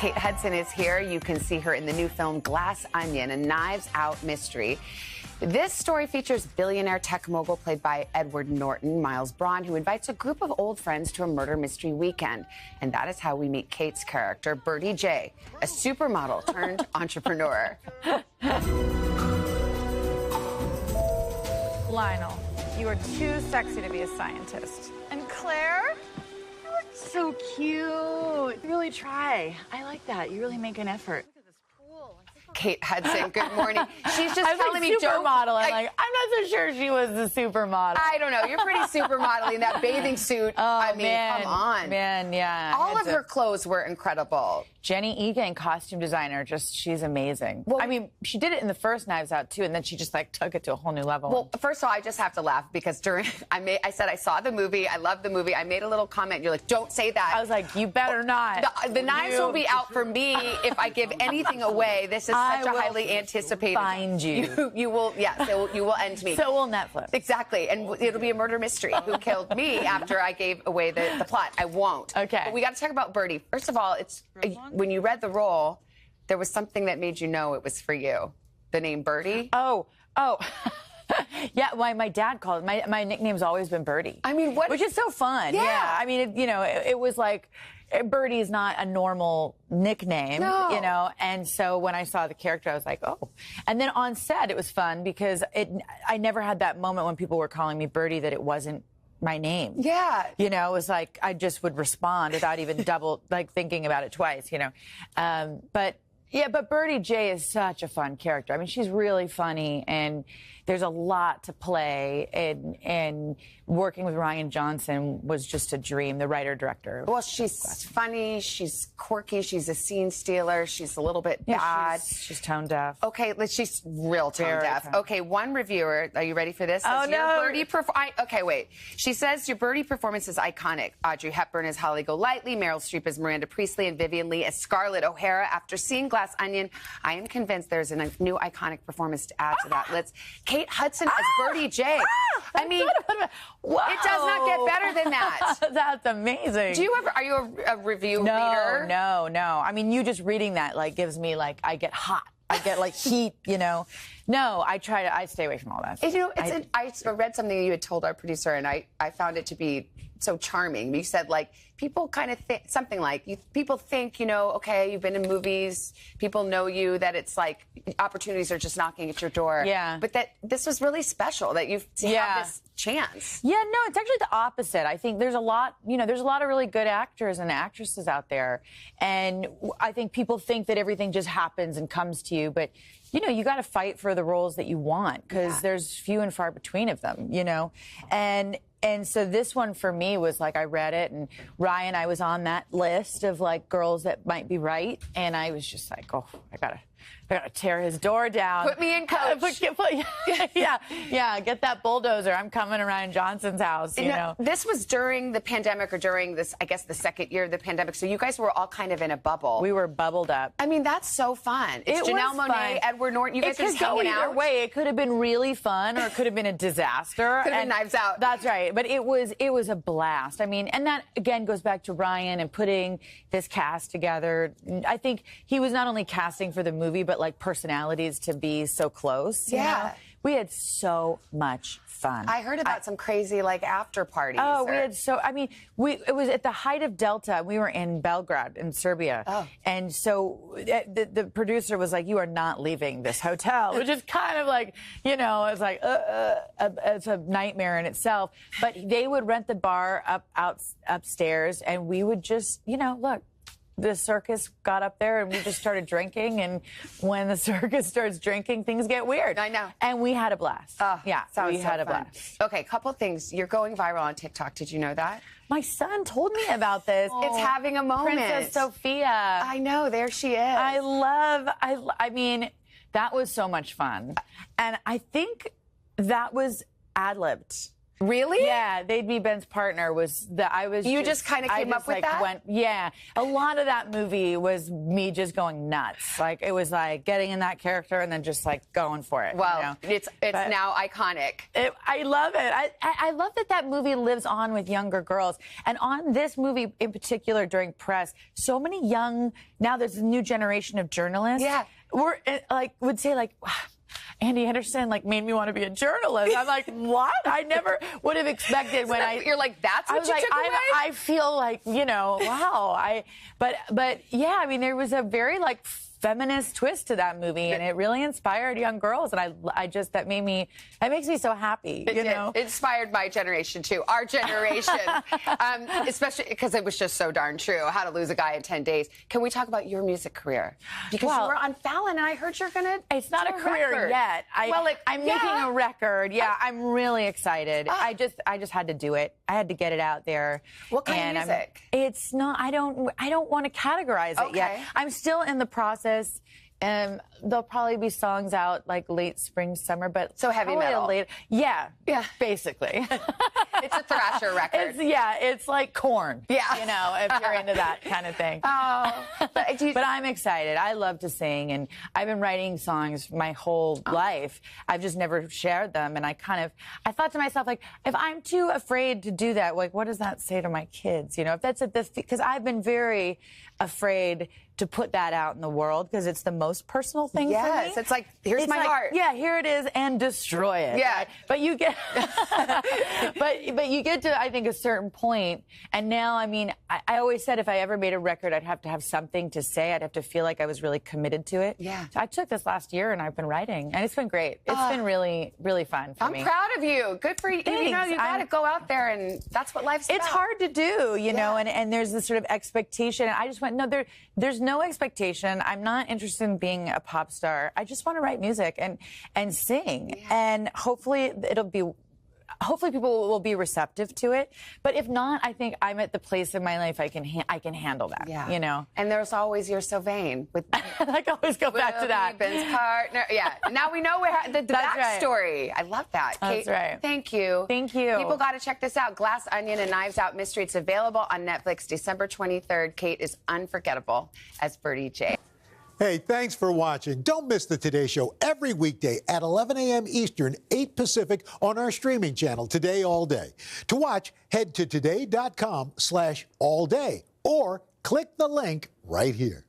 Kate Hudson is here. You can see her in the new film Glass Onion, a Knives Out mystery. This story features billionaire tech mogul played by Edward Norton, Miles Braun, who invites a group of old friends to a murder mystery weekend. And that is how we meet Kate's character, Birdie J, a supermodel turned entrepreneur. Lionel, you are too sexy to be a scientist. And Claire? You look so cute. You really try. I like that. You really make an effort. Look at this pool. Kate Hudson, good morning. She's just telling me supermodel. I'm not so sure she was the supermodel. I don't know. You're pretty supermodel in that bathing suit. Oh, I mean, come on. Man, yeah. All of her clothes were incredible. Jenny Egan, costume designer, she's amazing. Well, I mean, she did it in the first Knives Out, too, and then she just, took it to a whole new level. Well, first of all, I just have to laugh because I said I saw the movie, I love the movie, I made a little comment, you're like, don't say that. I was like, you better not. The knives will be out for me if I give anything away. This is such a highly anticipated. Find you. You will, yes, you will end me. So will Netflix. Exactly, and it'll be a murder mystery. Who killed me after I gave away the plot? I won't. Okay. But we got to talk about Birdie. First of all, when you read the role, there was something that made you know it was for you. The name Birdie? Oh. Yeah, my dad called it. My nickname's always been Birdie. I mean, which is so fun. Yeah. I mean, it was like, Birdie is not a normal nickname, no. And so when I saw the character, I was like, oh. And then on set, it was fun because I never had that moment when people were calling me Birdie that it wasn't my name. Yeah. It was like I just would respond without even thinking about it twice, But Birdie J is such a fun character. I mean, she's really funny, and there's a lot to play, and working with Ryan Johnson was just a dream, the writer-director. Well, she's funny, she's quirky, she's a scene stealer, she's a little bit bad. She's tone deaf. Okay, she's real tone deaf. Okay, one reviewer, are you ready for this? Oh, no. Okay, wait. She says, your Birdie performance is iconic. Audrey Hepburn as Holly Golightly, Meryl Streep as Miranda Priestley, and Vivien Leigh as Scarlett O'Hara. After seeing Glass Onion, I am convinced there's a new iconic performance to add to that. Kate Hudson as Birdie J. I mean, wow. It does not get better than that. That's amazing. Are you a review reader? No. I mean, you just reading that gives me I get hot. I get heat, No, I stay away from all that. I read something you had told our producer, and I found it to be so charming. You said people kind of think something people think, okay, you've been in movies, people know you, that it's opportunities are just knocking at your door. Yeah. But that this was really special that you've had this chance. Yeah, no, it's actually the opposite. I think there's a lot of really good actors and actresses out there. And I think people think that everything just happens and comes to you, but you got to fight for the roles that you want because there's few and far between of them, And so this one for me was I read it, and Ryan, I was on that list of girls that might be right, and I was just oh, I gotta tear his door down. Put me in, coach. Yeah, get that bulldozer. I'm coming to Ryan Johnson's house, you know. This was during the pandemic, or during this, I guess, the second year of the pandemic, so you guys were all kind of in a bubble. We were bubbled up. I mean, that's so fun. It's Janelle Monáe, Edward Norton, you guys are just hanging out. Either way. It could have been really fun, or it could have been a disaster. Could have been Knives Out. That's right. But it was a blast. I mean, and that, again, goes back to Ryan and putting this cast together. I think he was not only casting for the movie, but personalities to be so close. You know? We had so much fun. I heard about some crazy after parties. Oh, we had it was at the height of Delta. We were in Belgrade in Serbia. Oh. And so the producer was like, you are not leaving this hotel, which is kind of it's a nightmare in itself. But they would rent the bar upstairs, and we would just, look. The circus got up there, and we just started drinking. And when the circus starts drinking, things get weird. I know. And we had a blast. We had a blast. Okay, couple things. You're going viral on TikTok. Did you know that? My son told me about this. It's having a moment. Princess Sophia. I know. There she is. I mean, that was so much fun. And I think that was ad-libbed. Really? Yeah, They'd Be Ben's Partner was that I was. You just kind of came up with that? Yeah, a lot of that movie was me just going nuts. Like it was like getting in that character and then just like going for it. Well, it's now iconic. I love it. I love that movie lives on with younger girls. And on this movie in particular, during press, so many now there's a new generation of journalists. Yeah. Would say like, wow, Andy Anderson made me want to be a journalist. I'm like, what? I never would have expected You're like, that's what you took away? I feel like, wow. But yeah, I mean, there was a very feminist twist to that movie, and it really inspired young girls, and that makes me so happy. It inspired my generation too, our generation, especially because it was just so darn true. How to Lose a Guy in 10 Days. Can we talk about your music career? Because you were on Fallon, and I heard you're gonna. It's not a career yet. I'm making a record. Yeah, I'm really excited. I just had to do it. I had to get it out there. What kind of music? It's not. I don't want to categorize it yet. I'm still in the process. There'll probably be songs out late spring, summer, but so heavy metal. Yeah, basically. It's a thrasher record. It's like Korn. Yeah, if you're into that kind of thing. Oh, but I'm excited. I love to sing, and I've been writing songs my whole life. I've just never shared them, and I thought to myself, if I'm too afraid to do that, what does that say to my kids? If that's because I've been very afraid to put that out in the world because it's the most personal thing for me. Yes, it's like, here's my heart. Yeah, here it is, and destroy it. Yeah. Right? But you get, but you get to, I think, a certain point, and now, I mean, I always said if I ever made a record, I'd have to have something to say. I'd have to feel like I was really committed to it. Yeah. So I took this last year, and I've been writing, and it's been great. It's been really, really fun for me. I'm proud of you. Good for you. Thanks. You got to go out there, and that's what life's about. It's hard to do, know, and there's this sort of expectation. And I just went, no, there's no expectation. I'm not interested in being a pop star. I just want to write music and sing. Yeah. And hopefully people will be receptive to it. But if not, I think I'm at the place in my life I can handle that. Yeah. And there's always You're So Vain. I always go back to that. Ben's partner. Yeah. Now we know the backstory. Right. I love that. That's Kate, right. Thank you. Thank you. People got to check this out. Glass Onion and Knives Out Mystery. It's available on Netflix December 23rd. Kate is unforgettable as Birdie J. Hey, thanks for watching. Don't miss the Today Show every weekday at 11 a.m. Eastern, 8 Pacific on our streaming channel, Today All Day. To watch, head to today.com/allday or click the link right here.